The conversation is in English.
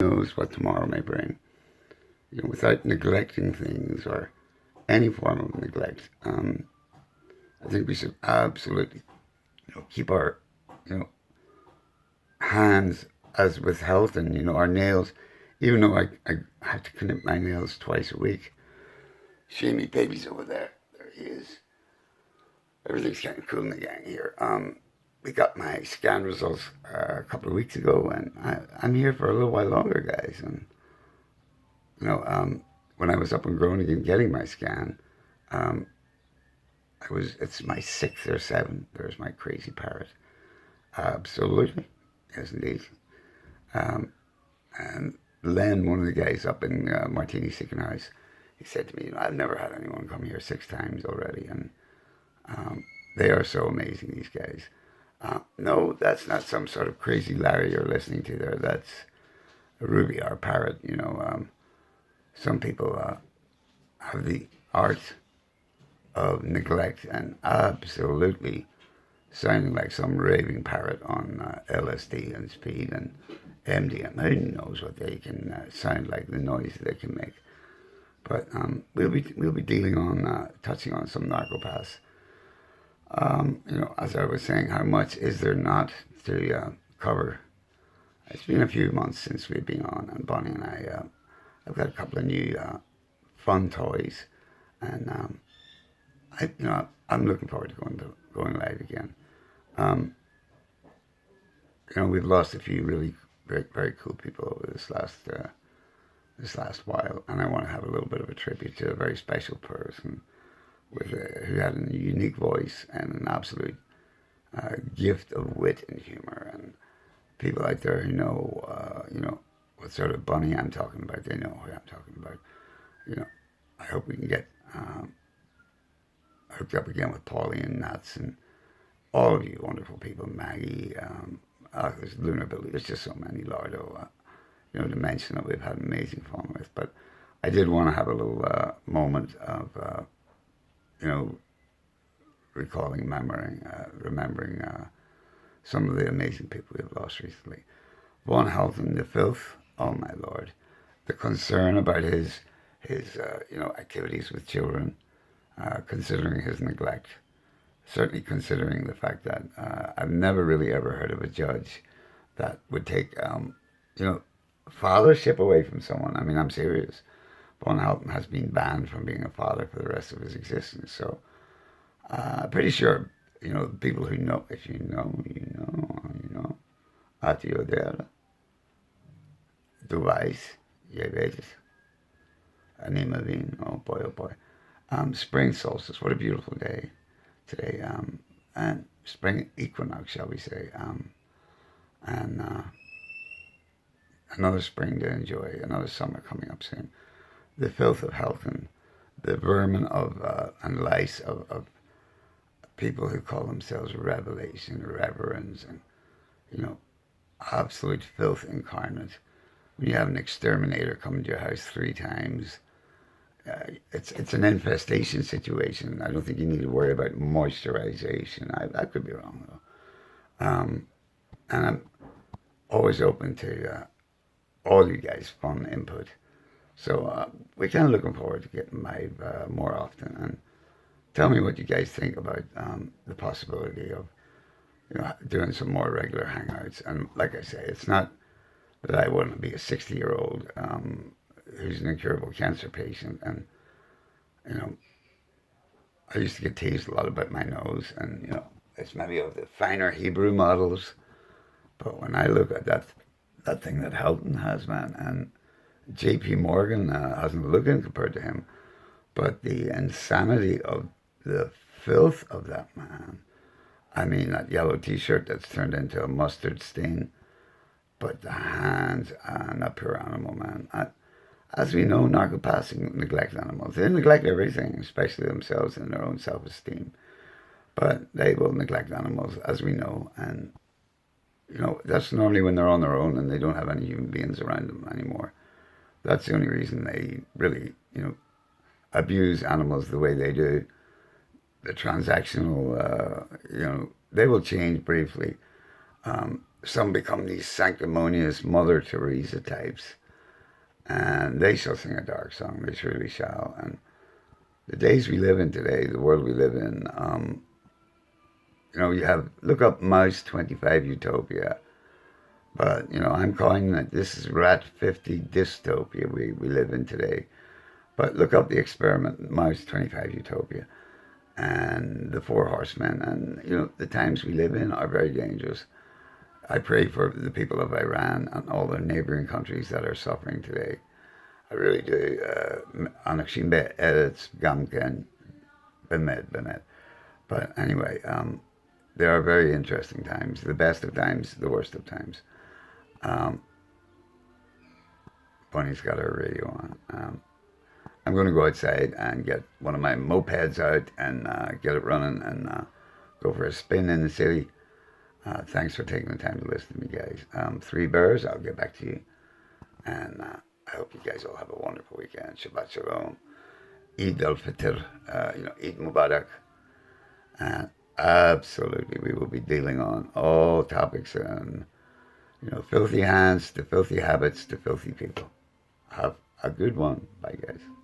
knows what tomorrow may bring. Without neglecting things or any form of neglect. I think we should absolutely, keep our, you know, hands as with health and our nails. Even though I have to clip my nails twice a week. Shamey baby's over there. There he is. Everything's getting cool in the gang here. We got my scan results a couple of weeks ago, and I'm here for a little while longer, guys. And when I was up in Groningen getting my scan, um, it's my sixth or seventh. There's my crazy parrot. Absolutely, yes indeed. Um, and Len, one of the guys up in Martini Chicken House, he said to me, I've never had anyone come here 6 times already, and um, they are so amazing, these guys. No, that's not some sort of crazy Larry you're listening to there. That's Ruby, our parrot. Some people have the art of neglect and absolutely sounding like some raving parrot on LSD and speed and MDMA. Who knows what they can sound like, the noise they can make. But we'll be dealing on touching on some narcopaths. As I was saying, how much is there not to cover? It's been a few months since we've been on, and Bonnie and I've got a couple of new fun toys, and I'm looking forward to going live again. We've lost a few really very, very cool people over this last while, and I want to have a little bit of a tribute to a very special person who had a unique voice and an absolute gift of wit and humor. And people out there who know, what sort of bunny I'm talking about, they know who I'm talking about. I hope we can get hooked up again with Paulie and Nats and all of you wonderful people, Maggie, there's Lunar Billy, there's just so many, Lardo, to mention that we've had amazing fun with. But I did want to have a little moment of, recalling, remembering some of the amazing people we've lost recently. Von Helton, the filth, oh my lord. The concern about his activities with children, considering his neglect. Certainly considering the fact that I've never really ever heard of a judge that would take, fathership away from someone. I mean, I'm serious. Von Helton has been banned from being a father for the rest of his existence. So, pretty sure, people who know, if you know, you know. At je der, du weißt, je weet het. Oh boy, oh boy. Spring solstice, what a beautiful day today. And spring equinox, shall we say. And another spring to enjoy, another summer coming up soon. The filth of health and the vermin of and lice of people who call themselves revelation, reverends, and absolute filth incarnate. When you have an exterminator come to your house 3 times, it's an infestation situation. I don't think you need to worry about moisturization. I could be wrong though, and I'm always open to all you guys' fun input. So we're kind of looking forward to getting live more often, and tell me what you guys think about the possibility of doing some more regular hangouts. And like I say, it's not that I want to be a 60-year-old who's an incurable cancer patient, and I used to get teased a lot about my nose, and it's maybe of the finer Hebrew models, but when I look at that thing that Helton has, man, and J.P. Morgan hasn't looked in compared to him, but the insanity of the filth of that man. I mean, that yellow T-shirt that's turned into a mustard stain, but the hands and that poor animal, man. As we know, narcopaths neglect animals. They neglect everything, especially themselves and their own self-esteem. But they will neglect animals, as we know, and that's normally when they're on their own and they don't have any human beings around them anymore. That's the only reason they really, abuse animals the way they do. The transactional, they will change briefly. some become these sanctimonious Mother Teresa types, and they shall sing a dark song. They surely shall. And the days we live in today, the world we live in, you have look up Mouse 25 Utopia. But I'm calling it, this is Rat 50 dystopia we live in today. But look up the experiment Mouse 25 Utopia and the Four Horsemen, and the times we live in are very dangerous. I pray for the people of Iran and all the neighboring countries that are suffering today. I really do. Anakshim Edits Gamken Bemed. But anyway, there are very interesting times. The best of times, the worst of times. Bunny's got her radio on. I'm going to go outside and get one of my mopeds out and get it running and go for a spin in the city. Thanks for taking the time to listen to me, guys. 3 Bears, I'll get back to you. And I hope you guys all have a wonderful weekend. Shabbat Shalom. Eid al-Fitr, Eid Mubarak. And absolutely, we will be dealing on all topics and, filthy hands to filthy habits to filthy people. Have a good one. Bye, guys.